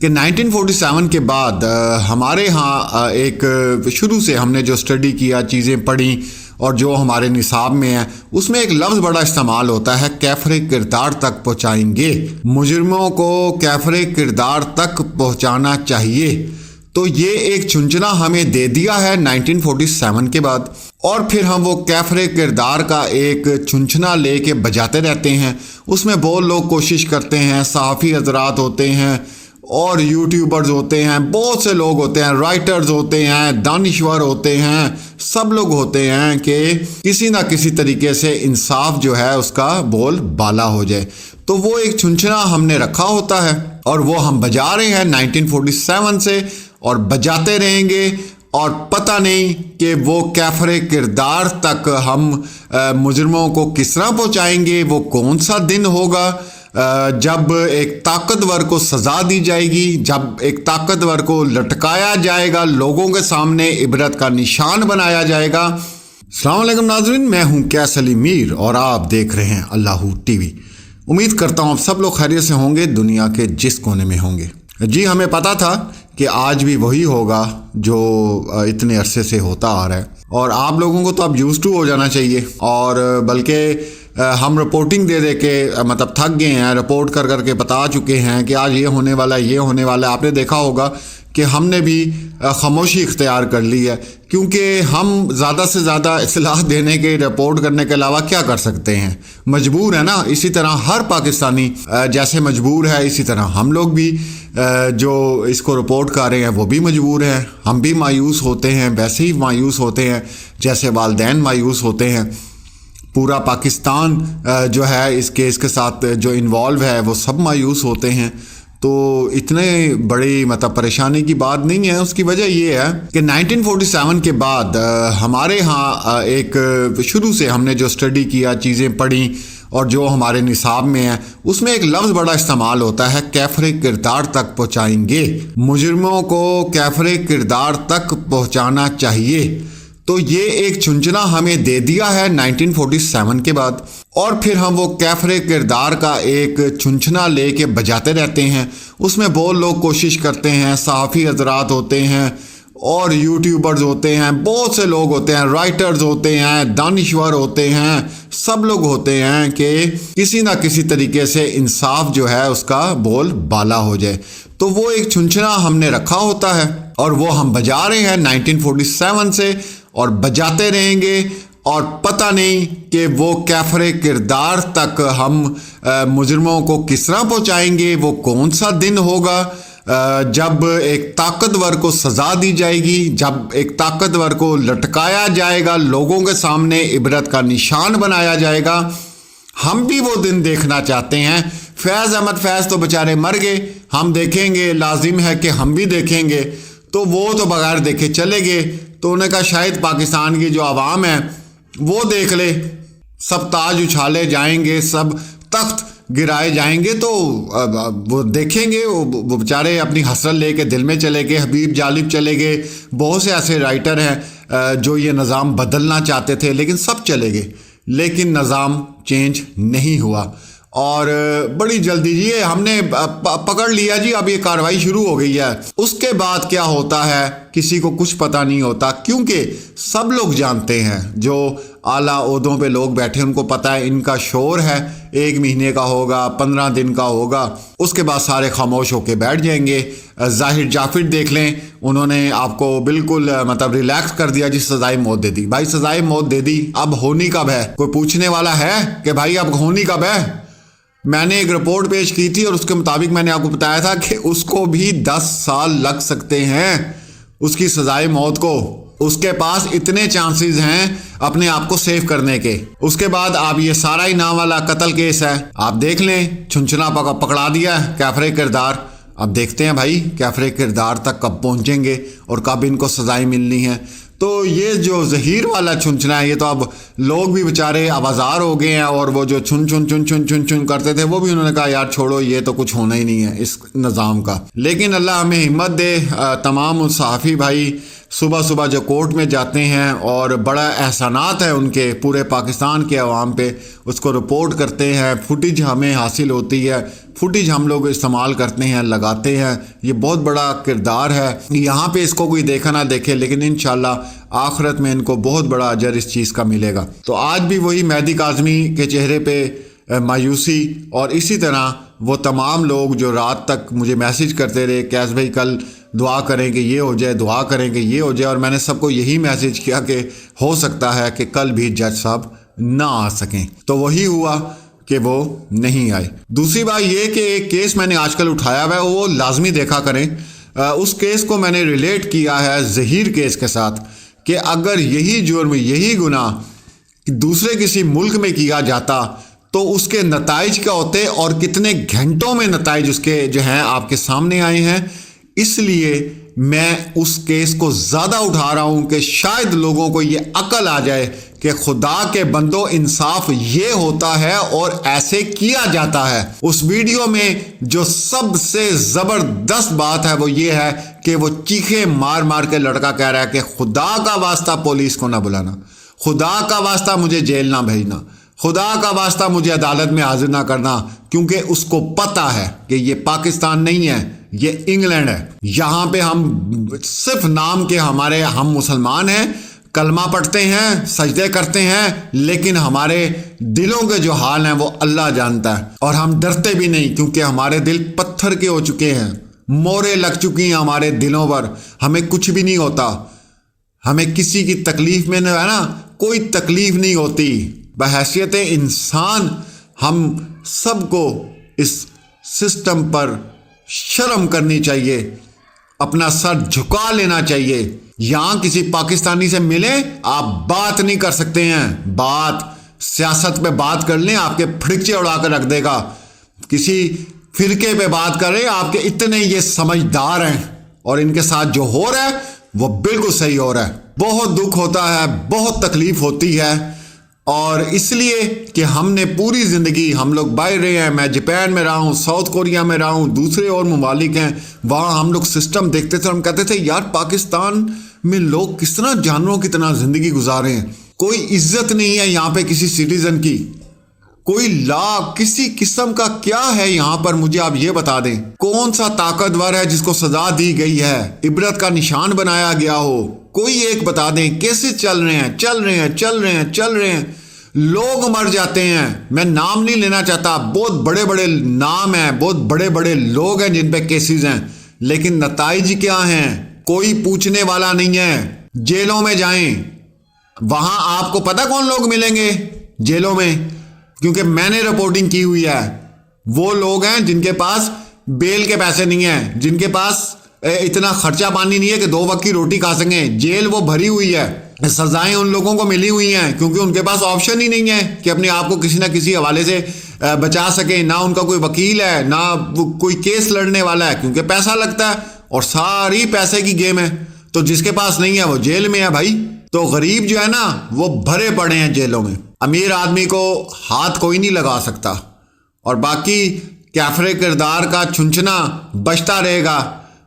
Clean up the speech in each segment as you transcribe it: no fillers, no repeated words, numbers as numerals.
کہ 1947 کے بعد ہمارے ہاں ایک شروع سے ہم نے جو اسٹڈی کیا، چیزیں پڑھی اور جو ہمارے نصاب میں ہے، اس میں ایک لفظ بڑا استعمال ہوتا ہے، کیفر کردار تک پہنچائیں گے، مجرموں کو کیفر کردار تک پہنچانا چاہیے۔ تو یہ ایک چنچنا ہمیں دے دیا ہے 1947 کے بعد، اور پھر ہم وہ کیفر کردار کا ایک چنچنا لے کے بجاتے رہتے ہیں۔ اس میں بہت لوگ کوشش کرتے ہیں، صحافی حضرات ہوتے ہیں اور یوٹیوبرز ہوتے ہیں، بہت سے لوگ ہوتے ہیں، رائٹرز ہوتے ہیں، دانشور ہوتے ہیں، سب لوگ ہوتے ہیں کہ کسی نہ کسی طریقے سے انصاف جو ہے اس کا بول بالا ہو جائے۔ تو وہ ایک چنچنا ہم نے رکھا ہوتا ہے اور وہ ہم بجا رہے ہیں 1947 سے، اور بجاتے رہیں گے، اور پتہ نہیں کہ وہ کیفر کردار تک ہم مجرموں کو کس طرح پہنچائیں گے۔ وہ کون سا دن ہوگا جب ایک طاقتور کو سزا دی جائے گی، جب ایک طاقتور کو لٹکایا جائے گا، لوگوں کے سامنے عبرت کا نشان بنایا جائے گا۔ السلام علیکم ناظرین، میں ہوں کیس علی میر اور آپ دیکھ رہے ہیں اللہ ٹی وی۔ امید کرتا ہوں آپ سب لوگ خیریت سے ہوں گے، دنیا کے جس کونے میں ہوں گے۔ جی ہمیں پتا تھا کہ آج بھی وہی ہوگا جو اتنے عرصے سے ہوتا آ رہا ہے، اور آپ لوگوں کو تو اب یوز ٹو ہو جانا چاہیے، اور بلکہ ہم رپورٹنگ دے دے کے مطلب تھک گئے ہیں، رپورٹ کر کر کے بتا چکے ہیں کہ آج یہ ہونے والا ہے، یہ ہونے والا ہے۔ آپ نے دیکھا ہوگا کہ ہم نے بھی خاموشی اختیار کر لی ہے، کیونکہ ہم زیادہ سے زیادہ اطلاع دینے کے، رپورٹ کرنے کے علاوہ کیا کر سکتے ہیں، مجبور ہے نا۔ اسی طرح ہر پاکستانی جیسے مجبور ہے، اسی طرح ہم لوگ بھی جو اس کو رپورٹ کر رہے ہیں وہ بھی مجبور ہیں۔ ہم بھی مایوس ہوتے ہیں، ویسے ہی مایوس ہوتے ہیں جیسے والدین مایوس ہوتے ہیں۔ پورا پاکستان جو ہے اس کیس کے ساتھ جو انوالو ہے وہ سب مایوس ہوتے ہیں۔ تو اتنے بڑی مطلب پریشانی کی بات نہیں ہے۔ اس کی وجہ یہ ہے کہ 1947 کے بعد ہمارے ہاں ایک شروع سے ہم نے جو اسٹڈی کیا، چیزیں پڑھی اور جو ہمارے نصاب میں ہے، اس میں ایک لفظ بڑا استعمال ہوتا ہے، کیفر کردار تک پہنچائیں گے، مجرموں کو کیفر کردار تک پہنچانا چاہیے۔ تو یہ ایک چنچنا ہمیں دے دیا ہے 1947 کے بعد، اور پھر ہم وہ کیفر کردار کا ایک چنچنا لے کے بجاتے رہتے ہیں۔ اس میں بہت لوگ کوشش کرتے ہیں، صحافی حضرات ہوتے ہیں اور یوٹیوبرز ہوتے ہیں، بہت سے لوگ ہوتے ہیں، رائٹرز ہوتے ہیں، دانشور ہوتے ہیں، سب لوگ ہوتے ہیں کہ کسی نہ کسی طریقے سے انصاف جو ہے اس کا بول بالا ہو جائے۔ تو وہ ایک چنچنا ہم نے رکھا ہوتا ہے اور وہ ہم بجا رہے ہیں 1947 سے، اور بجاتے رہیں گے، اور پتہ نہیں کہ وہ کیفر کردار تک ہم مجرموں کو کس طرح پہنچائیں گے۔ وہ کون سا دن ہوگا جب ایک طاقتور کو سزا دی جائے گی، جب ایک طاقتور کو لٹکایا جائے گا، لوگوں کے سامنے عبرت کا نشان بنایا جائے گا۔ ہم بھی وہ دن دیکھنا چاہتے ہیں۔ فیض احمد فیض تو بیچارے مر گئے، ہم دیکھیں گے، لازم ہے کہ ہم بھی دیکھیں گے۔ تو وہ تو بغیر دیکھے چلے گئے، تو انہیں کہا شاید پاکستان کی جو عوام ہے وہ دیکھ لے، سب تاج اچھالے جائیں گے، سب تخت گرائے جائیں گے، تو وہ دیکھیں گے۔ وہ بیچارے اپنی حسرت لے کے دل میں چلے گئے، حبیب جالب چلے گئے، بہت سے ایسے رائٹر ہیں جو یہ نظام بدلنا چاہتے تھے، لیکن سب چلے گئے، لیکن نظام چینج نہیں ہوا۔ اور بڑی جلدی یہ ہم نے پکڑ لیا جی، اب یہ کارروائی شروع ہو گئی ہے۔ اس کے بعد کیا ہوتا ہے کسی کو کچھ پتہ نہیں ہوتا، کیونکہ سب لوگ جانتے ہیں، جو اعلیٰ عہدوں پہ لوگ بیٹھے ان کو پتہ ہے ان کا شور ہے 1 مہینے کا ہوگا، 15 دن کا ہوگا، اس کے بعد سارے خاموش ہو کے بیٹھ جائیں گے۔ ظاہر جعفر دیکھ لیں، انہوں نے آپ کو بالکل مطلب ریلیکس کر دیا جی، سزائے موت دے دی۔ بھائی سزائے موت دے دی، اب ہونی کب ہے؟ کوئی پوچھنے والا ہے کہ بھائی اب ہونی کب ہے؟ میں نے ایک رپورٹ پیش کی تھی اور اس کے مطابق میں نے آپ کو بتایا تھا کہ اس کو بھی 10 سال لگ سکتے ہیں، اس کی سزائے موت کو۔ اس کے پاس اتنے چانسز ہیں اپنے آپ کو سیو کرنے کے۔ اس کے بعد آپ یہ سارا انعام والا قتل کیس ہے، آپ دیکھ لیں، چنچنا پکڑا دیا ہے کیفر کردار۔ اب دیکھتے ہیں بھائی کیفر کردار تک کب پہنچیں گے اور کب ان کو سزائیں ملنی ہیں۔ تو یہ جو ظہیر والا چنچنا ہے، یہ تو اب لوگ بھی بیچارے آوازار ہو گئے ہیں، اور وہ جو چن چن چن چن چن چن کرتے تھے وہ بھی انہوں نے کہا یار چھوڑو، یہ تو کچھ ہونا ہی نہیں ہے اس نظام کا۔ لیکن اللہ ہمیں ہمت دے، تمام صحافی بھائی، صبح صبح جو کورٹ میں جاتے ہیں اور بڑا احسانات ہے ان کے پورے پاکستان کے عوام پہ، اس کو رپورٹ کرتے ہیں، فوٹیج ہمیں حاصل ہوتی ہے، فوٹیج ہم لوگ استعمال کرتے ہیں، لگاتے ہیں، یہ بہت بڑا کردار ہے۔ یہاں پہ اس کو کوئی دیکھا نہ دیکھے، لیکن انشاءاللہ آخرت میں ان کو بہت بڑا اجر اس چیز کا ملے گا۔ تو آج بھی وہی مہدی کاظمی کے چہرے پہ مایوسی، اور اسی طرح وہ تمام لوگ جو رات تک مجھے میسیج کرتے رہے کہ ایس بھائی کل دعا کریں کہ یہ ہو جائے، دعا کریں کہ یہ ہو جائے، اور میں نے سب کو یہی میسیج کیا کہ ہو سکتا ہے کہ کل بھی جج صاحب نہ آ سکیں، تو وہی ہوا کہ وہ نہیں آئے۔ دوسری بات یہ کہ ایک کیس میں نے آج کل اٹھایا ہوا ہے، وہ لازمی دیکھا کریں۔ اس کیس کو میں نے ریلیٹ کیا ہے ظہیر کیس کے ساتھ، کہ اگر یہی جرم، یہی گناہ دوسرے کسی ملک میں کیا جاتا تو اس کے نتائج کیا ہوتے، اور کتنے گھنٹوں میں نتائج اس کے جو ہیں آپ کے سامنے آئے ہیں۔ اس لیے میں اس کیس کو زیادہ اٹھا رہا ہوں کہ شاید لوگوں کو یہ عقل آ جائے کہ خدا کے بندو انصاف یہ ہوتا ہے اور ایسے کیا جاتا ہے۔ اس ویڈیو میں جو سب سے زبردست بات ہے وہ یہ ہے کہ وہ چیخیں مار مار کے لڑکا کہہ رہا ہے کہ خدا کا واسطہ پولیس کو نہ بلانا، خدا کا واسطہ مجھے جیل نہ بھیجنا، خدا کا واسطہ مجھے عدالت میں حاضر نہ کرنا، کیونکہ اس کو پتہ ہے کہ یہ پاکستان نہیں ہے، یہ انگلینڈ ہے۔ یہاں پہ ہم صرف نام کے ہمارے ہم مسلمان ہیں، کلمہ پڑھتے ہیں، سجدے کرتے ہیں، لیکن ہمارے دلوں کے جو حال ہیں وہ اللہ جانتا ہے، اور ہم ڈرتے بھی نہیں کیونکہ ہمارے دل پتھر کے ہو چکے ہیں، مورے لگ چکی ہیں ہمارے دلوں پر، ہمیں کچھ بھی نہیں ہوتا، ہمیں کسی کی تکلیف میں ہے نا کوئی تکلیف نہیں ہوتی۔ بحیثیت انسان ہم سب کو اس سسٹم پر شرم کرنی چاہیے، اپنا سر جھکا لینا چاہیے۔ یہاں کسی پاکستانی سے ملے آپ بات نہیں کر سکتے ہیں، بات سیاست پہ بات کر لیں آپ کے پھڑکچے اڑا کر رکھ دے گا، کسی فرقے پہ بات کر رہے ہیں آپ کے اتنے یہ سمجھدار ہیں، اور ان کے ساتھ جو ہو رہا ہے وہ بالکل صحیح ہو رہا ہے۔ بہت دکھ ہوتا ہے، بہت تکلیف ہوتی ہے، اور اس لیے کہ ہم نے پوری زندگی ہم لوگ باہر رہے ہیں، میں جاپان میں رہا ہوں، ساؤتھ کوریا میں رہا ہوں، دوسرے اور ممالک ہیں، وہاں ہم لوگ سسٹم دیکھتے تھے، ہم کہتے تھے یار پاکستان میں لوگ کس طرح جانوروں کی طرح زندگی گزارے ہیں، کوئی عزت نہیں ہے یہاں پہ کسی سٹیزن کی، کوئی لا کسی قسم کا کیا ہے یہاں پر، مجھے آپ یہ بتا دیں کون سا طاقتور ہے جس کو سزا دی گئی ہے، عبرت کا نشان بنایا گیا ہو، کوئی ایک بتا دیں کیسے چل رہے ہیں، چل رہے ہیں، چل رہے ہیں، چل رہے ہیں، لوگ مر جاتے ہیں۔ میں نام نہیں لینا چاہتا، بہت بڑے بڑے نام ہیں، بہت بڑے بڑے لوگ ہیں جن پہ کیسز ہیں، لیکن نتائج کیا ہیں کوئی پوچھنے والا نہیں ہے۔ جیلوں میں جائیں، وہاں آپ کو پتہ کون لوگ ملیں گے جیلوں میں، کیونکہ میں نے رپورٹنگ کی ہوئی ہے، وہ لوگ ہیں جن کے پاس بیل کے پیسے نہیں ہیں، جن کے پاس اتنا خرچہ پانی نہیں ہے کہ 2 وقت کی روٹی کھا سکیں، جیل وہ بھری ہوئی ہے، سزائیں ان لوگوں کو ملی ہوئی ہیں کیونکہ ان کے پاس آپشن ہی نہیں ہے کہ اپنے آپ کو کسی نہ کسی حوالے سے بچا سکیں، نہ ان کا کوئی وکیل ہے، نہ کوئی کیس لڑنے والا ہے، کیونکہ پیسہ لگتا ہے اور ساری پیسے کی گیم ہے۔ تو جس کے پاس نہیں ہے وہ جیل میں ہے بھائی۔ تو غریب جو ہے نا وہ بھرے پڑے ہیں جیلوں میں، امیر آدمی کو ہاتھ کوئی نہیں لگا سکتا، اور باقی کیفر کردار کا چھنچنا بچتا رہے گا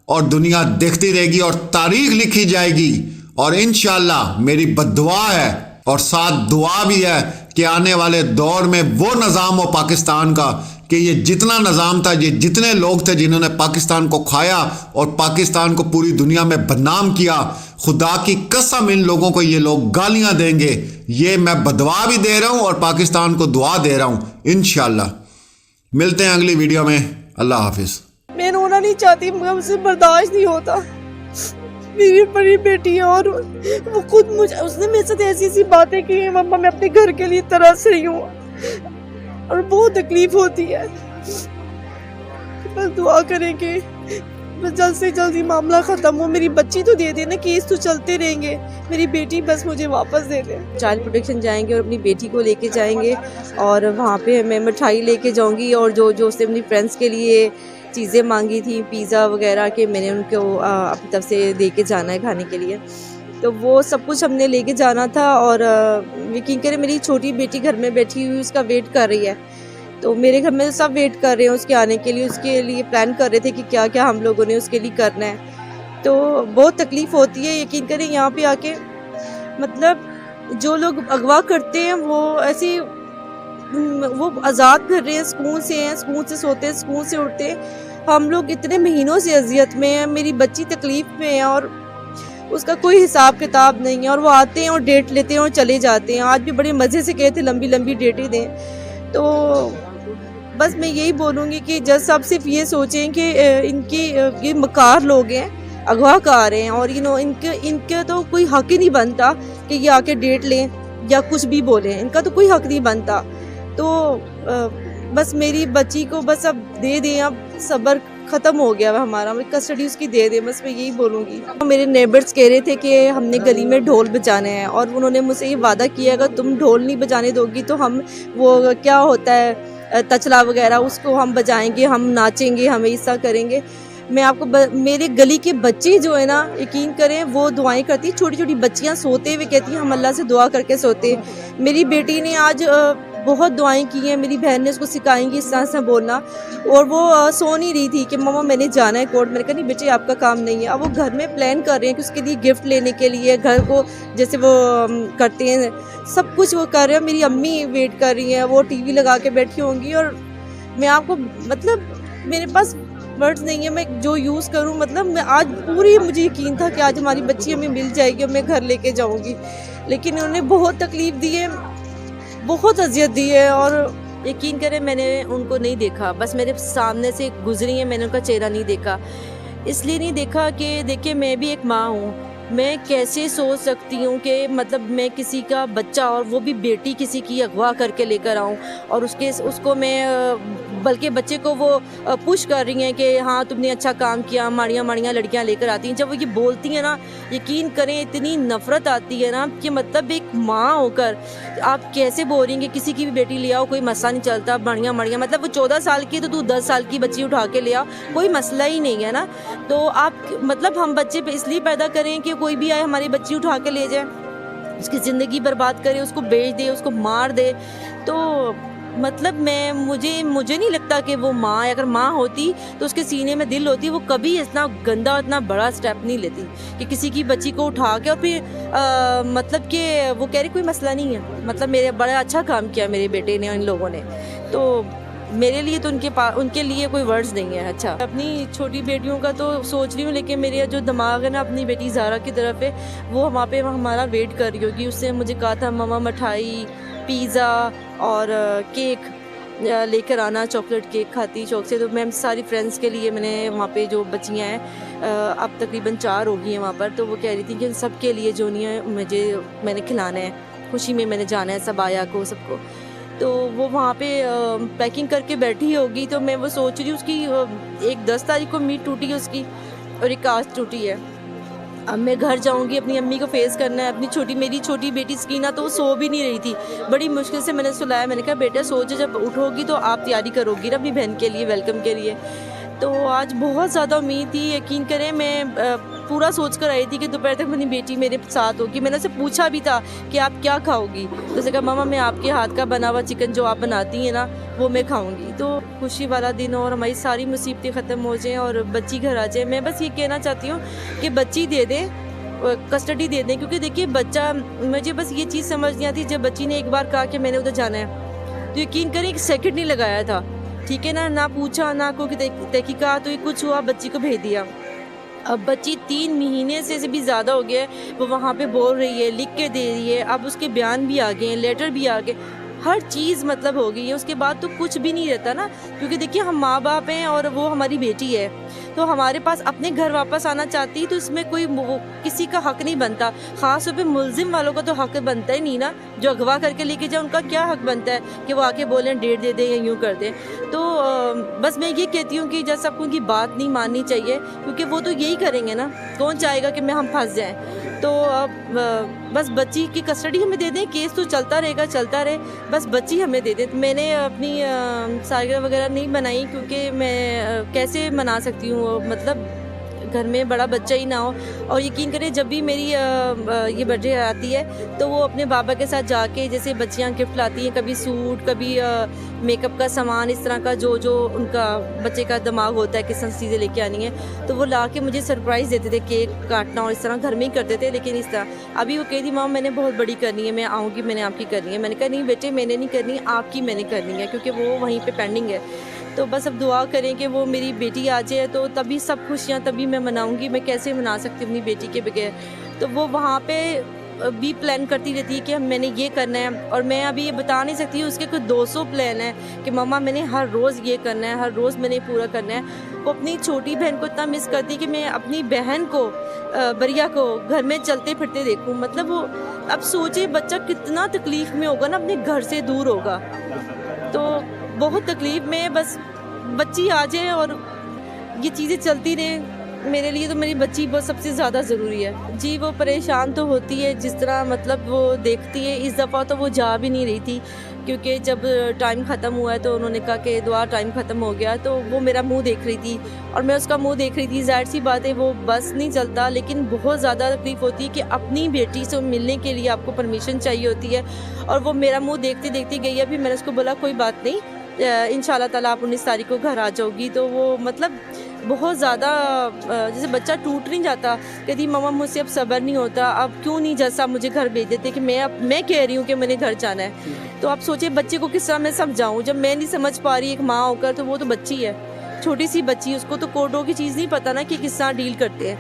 اور دنیا دیکھتی رہے گی اور تاریخ لکھی جائے گی، اور انشاءاللہ میری بددعا ہے اور ساتھ دعا بھی ہے کہ آنے والے دور میں وہ نظام ہو پاکستان کا کہ یہ جتنا نظام تھا، یہ جتنے لوگ تھے جنہوں نے پاکستان کو کھایا اور پاکستان کو پوری دنیا میں بدنام کیا، خدا کی قسم ان لوگوں کو یہ لوگ گالیاں دیں گے، یہ میں بددعا بھی دے رہا ہوں اور پاکستان کو دعا دے رہا ہوں۔ انشاءاللہ ملتے ہیں اگلی ویڈیو میں، اللہ حافظ۔ میں رونا نہیں چاہتی مگر مجھ سے برداشت نہیں ہوتا، میری بڑی بیٹی ہے اور وہ خود اس نے میرے ساتھ ایسی باتیں کی ہیں، مما میں اپنے گھر کے لیے ترس رہی ہوں اور بہت تکلیف ہوتی ہے، بس دعا کریں کہ بس جلد سے جلد یہ معاملہ ختم ہو، میری بچی تو دے دے نا، کیس تو چلتے رہیں گے، میری بیٹی بس مجھے واپس دے دے۔ چائلڈ پروٹیکشن جائیں گے اور اپنی بیٹی کو لے کے جائیں گے، اور وہاں پہ میں مٹھائی لے کے جاؤں گی، اور جو اس نے اپنی فرینڈس کے لیے چیزیں مانگی تھیں پیزا وغیرہ کہ میں نے ان کو اپنی طرف سے دے کے جانا ہے کھانے کے لیے، تو وہ سب کچھ ہم نے لے کے جانا تھا۔ اور یقین کریں میری چھوٹی بیٹی گھر میں بیٹھی ہوئی اس کا ویٹ کر رہی ہے، تو میرے گھر میں سب ویٹ کر رہے ہیں اس کے آنے کے لیے، اس کے لیے پلان کر رہے تھے کہ کیا کیا ہم لوگوں نے اس کے لیے کرنا ہے، تو بہت تکلیف ہوتی ہے. یقین کریں یہاں پہ آ کے مطلب جو لوگ اغوا کرتے ہیں وہ ایسی وہ آزاد کر رہے ہیں، سکون سے ہیں، سکون سے سوتے ہیں، سکون سے اٹھتے ہیں. ہم لوگ اتنے مہینوں سے اذیت میں ہیں، میری بچی تکلیف میں ہے اور اس کا کوئی حساب کتاب نہیں ہے. اور وہ آتے ہیں اور ڈیٹ لیتے ہیں اور چلے جاتے ہیں. آج بھی بڑے مزے سے کہے تھے لمبی لمبی ڈیٹیں دیں. تو بس میں یہی بولوں گی کہ جج صاحب صرف یہ سوچیں کہ ان کی یہ مکار لوگ ہیں، اغوا کار ہیں، اور ان کے تو کوئی حق ہی نہیں بنتا کہ یہ آ کے ڈیٹ لیں یا کچھ بھی بولیں. ان کا تو کوئی حق نہیں بنتا. تو بس میری بچی کو بس اب دے دیں، اب صبر ختم ہو گیا ہمارا، کسٹڈی اس کی دے دیں، بس میں یہی بولوں گی. میرے نیبرز کہہ رہے تھے کہ ہم نے گلی میں ڈھول بجانا ہے، اور انہوں نے مجھ سے یہ وعدہ کیا اگر تم ڈھول نہیں بجانے دو گی تو ہم وہ کیا ہوتا ہے تچلا وغیرہ اس کو ہم بجائیں گے، ہم ناچیں گے، ہم ایسا کریں گے. میں آپ کو میرے گلی کے بچے جو ہے نا، یقین کریں وہ دعائیں کرتی، چھوٹی چھوٹی بچیاں سوتے ہوئے کہتی ہیں ہم اللہ سے دعا کر کے سوتے. میری بیٹی نے آج بہت دعائیں کی ہیں، میری بہن نے اس کو سکھائیں گی اس طرح سے بولنا، اور وہ سو نہیں رہی تھی کہ ماما میں نے جانا ہے کورٹ. میں نے کہا نہیں بیٹے آپ کا کام نہیں ہے. اب وہ گھر میں پلان کر رہے ہیں کہ اس کے لیے گفٹ لینے کے لیے، گھر کو جیسے وہ کرتے ہیں سب کچھ وہ کر رہے ہیں. میری امی ویٹ کر رہی ہیں، وہ ٹی وی لگا کے بیٹھی ہوں گی. اور میں آپ کو مطلب میرے پاس ورڈز نہیں ہے میں جو یوز کروں. مطلب میں آج پوری مجھے یقین تھا کہ آج ہماری بچی ہمیں مل جائے گی اور میں گھر لے کے جاؤں گی، لیکن انہوں نے بہت تکلیف دی ہے، بہت اذیت دی ہے. اور یقین کریں میں نے ان کو نہیں دیکھا، بس میرے سامنے سے گزری ہیں، میں نے ان کا چہرہ نہیں دیکھا. اس لیے نہیں دیکھا کہ دیکھیں میں بھی ایک ماں ہوں، میں کیسے سوچ سکتی ہوں کہ مطلب میں کسی کا بچہ اور وہ بھی بیٹی کسی کی اغوا کر کے لے کر آؤں، اور اس کو میں بلکہ بچے کو وہ پش کر رہی ہیں کہ ہاں تم نے اچھا کام کیا، ماڑیاں لڑکیاں لے کر آتی ہیں. جب وہ یہ بولتی ہیں نا یقین کریں اتنی نفرت آتی ہے نا کہ مطلب ایک ماں ہو کر آپ کیسے بول رہی ہیں کہ کسی کی بھی بیٹی لے آؤ کوئی مسئلہ نہیں چلتا، ماڑیاں مطلب وہ 14 سال کی تو 10 سال کی بچی اٹھا کے لے آؤ کوئی مسئلہ ہی نہیں ہے نا. تو آپ مطلب ہم بچے پہ اس لیے پیدا کریں کہ کوئی بھی آئے ہماری بچی اٹھا کے لے جائے، اس کی زندگی برباد کرے، اس کو بیچ دے، اس کو مار دے. تو مطلب مجھے نہیں لگتا کہ وہ ماں اگر ماں ہوتی تو اس کے سینے میں دل ہوتی، وہ کبھی اتنا گندا اتنا بڑا سٹیپ نہیں لیتی کہ کسی کی بچی کو اٹھا کے. اور پھر مطلب کہ وہ کہہ رہی کوئی مسئلہ نہیں ہے، مطلب میرے بڑا اچھا کام کیا میرے بیٹے نے ان لوگوں نے. تو میرے لیے تو ان کے لیے کوئی ورڈز نہیں ہے. اچھا اپنی چھوٹی بیٹیوں کا تو سوچ رہی ہوں، لیکن میرے جو دماغ ہے نا اپنی بیٹی زارا کی طرف ہے، وہ وہاں پہ ہمارا ویٹ کر رہی ہوگی. اس نے مجھے کہا تھا ماما مٹھائی پیزا اور کیک لے کر آنا، چاکلیٹ کیک کھاتی چوک سے. تو میں ساری فرینڈس کے لیے میں نے وہاں پہ جو بچیاں ہیں اب تقریباً 4 ہو گئی ہیں وہاں پر، تو وہ کہہ رہی تھی کہ سب کے لیے جو نہیں ہے میں نے کھلانا ہے، خوشی میں نے جانا ہے سب آیا کو سب کو. تو وہ وہاں پہ پیکنگ کر کے بیٹھی ہوگی. تو میں وہ سوچ رہی ہوں اس کی ایک 10 تاریخ کو میٹ ٹوٹی ہے اس کی اور ایک آج ٹوٹی ہے. اب میں گھر جاؤں گی اپنی امی کو فیس کرنا ہے. اپنی میری چھوٹی بیٹی سکینہ تو وہ سو بھی نہیں رہی تھی، بڑی مشکل سے میں نے سلایا. میں نے کہا بیٹا سو جا، جب اٹھو گی تو آپ تیاری کرو گی نا اپنی بہن کے لیے ویلکم کے لیے. تو آج بہت زیادہ امید تھی. یقین کریں میں پورا سوچ کر آئی تھی کہ دوپہر تک میری بیٹی میرے ساتھ ہوگی. میں نے اسے پوچھا بھی تھا کہ آپ کیا کھاؤ گی، تو اسے کہا ماما میں آپ کے ہاتھ کا بنا ہوا چکن جو آپ بناتی ہیں نا وہ میں کھاؤں گی. تو خوشی والا دن اور ہماری ساری مصیبتیں ختم ہو جائیں اور بچی گھر آ جائے. میں بس یہ کہنا چاہتی ہوں کہ بچی دے دیں، کسٹڈی دے دیں، کیونکہ دیکھیے بچہ مجھے بس یہ چیز سمجھ نہیں آتی. جب بچی نے ایک بار کہا کہ میں نے ادھر جانا ہے تو یقین کریں 1 سیکنڈ نہیں لگایا تھا، ٹھیک ہے نا، نہ پوچھا نہ کوئی تحقیقات ہوئی کچھ ہوا، بچی کو بھیج دیا. اب بچی 3 مہینے سے بھی زیادہ ہو گیا ہے وہ وہاں پہ بول رہی ہے، لکھ کے دے رہی ہے. اب اس کے بیان بھی آ گئے ہیں، لیٹر بھی آ گئے، ہر چیز مطلب ہو گئی ہے. اس کے بعد تو کچھ بھی نہیں رہتا نا، کیونکہ دیکھیے ہم ماں باپ ہیں اور وہ ہماری بیٹی ہے، تو ہمارے پاس اپنے گھر واپس آنا چاہتی تو اس میں کوئی کسی کا حق نہیں بنتا. خاص طور پہ ملزم والوں کا تو حق بنتا ہی نہیں نا، جو اغوا کر کے لے کے جائے ان کا کیا حق بنتا ہے کہ وہ آ کے بولیں ڈیٹ دے دیں یا یوں کر دیں. تو بس میں یہ کہتی ہوں کہ جیسا ان کی بات نہیں ماننی چاہیے، کیونکہ وہ تو یہی کریں گے نا، کون چاہے گا کہ ہم پھنس جائیں. تو اب بس بچی کی کسٹڈی ہمیں دے دیں، کیس تو چلتا رہے، بس بچی ہمیں دے دیں. میں نے اپنی سالگرہ وغیرہ نہیں منائی، کیونکہ میں کیسے منا سکتی ہوں، مطلب گھر میں بڑا بچہ ہی نہ ہو. اور یقین کریں جب بھی میری یہ برتھ ڈے آتی ہے تو وہ اپنے بابا کے ساتھ جا کے جیسے بچیاں گفٹ لاتی ہیں, کبھی سوٹ, کبھی میک اپ کا سامان, اس طرح کا جو ان کا بچے کا دماغ ہوتا ہے کس طرح چیزیں لے کے آنی ہیں, تو وہ لا کے مجھے سرپرائز دیتے تھے, کیک کاٹنا اور اس طرح گھر میں ہی کرتے تھے. لیکن اس طرح ابھی وہ کہتی ماں میں نے بہت بڑی کرنی ہے, میں آؤں گی, میں نے آپ کی کرنی ہے. میں نے کہا نہیں بیٹے میں نے نہیں کرنی, آپ کی میں نے کرنی ہے, کیونکہ وہ وہیں پہ پینڈنگ ہے. تو بس اب دعا کریں کہ وہ میری بیٹی آ جائے تو تبھی سب خوشیاں تبھی میں مناؤں گی. میں کیسے منا سکتی ہوں اپنی بیٹی کے بغیر. تو وہ وہاں پہ بھی پلان کرتی رہتی ہے کہ میں نے یہ کرنا ہے, اور میں ابھی یہ بتا نہیں سکتی, اس کے کچھ 200 پلان ہیں کہ مما میں نے ہر روز یہ کرنا ہے, ہر روز میں نے پورا کرنا ہے. وہ اپنی چھوٹی بہن کو اتنا مس کرتی کہ میں اپنی بہن کو بریا کو گھر میں چلتے پھرتے دیکھوں. مطلب وہ اب سوچے بچہ کتنا تکلیف میں ہوگا نا, اپنے گھر سے دور ہوگا, تو بہت تکلیف میں. بس بچی آ جائے اور یہ چیزیں چلتی رہیں. میرے لیے تو میری بچی بہت سب سے زیادہ ضروری ہے. جی وہ پریشان تو ہوتی ہے جس طرح مطلب وہ دیکھتی ہے. اس دفعہ تو وہ جا بھی نہیں رہی تھی کیونکہ جب ٹائم ختم ہوا ہے تو انہوں نے کہا کہ دعا ٹائم ختم ہو گیا, تو وہ میرا منہ دیکھ رہی تھی اور میں اس کا منہ دیکھ رہی تھی. ظاہر سی بات ہے وہ بس نہیں چلتا, لیکن بہت زیادہ تکلیف ہوتی ہے کہ اپنی بیٹی سے ملنے کے لیے آپ کو پرمیشن چاہیے ہوتی ہے, اور وہ میرا منہ دیکھتی دیکھتی گئی. ابھی میں نے اس کو بولا کوئی بات نہیں, ان شاء اللہ تعالیٰ آپ 19 تاریخ کو گھر آ جاؤ گی. تو وہ مطلب بہت زیادہ جیسے بچہ ٹوٹ نہیں جاتا, کہتی ماما مجھ سے اب صبر نہیں ہوتا, اب کیوں نہیں جیسا مجھے گھر بھیج دیتے کہ میں کہہ رہی ہوں کہ میں نے گھر جانا ہے. تو آپ سوچیں بچے کو کس طرح میں سمجھاؤں جب میں نہیں سمجھ پا رہی ایک ماں ہو کر. تو وہ تو بچی ہے, چھوٹی سی بچی, اس کو تو کوڈوں کی چیز نہیں پتہ نا کہ کس طرح ڈیل کرتے ہیں.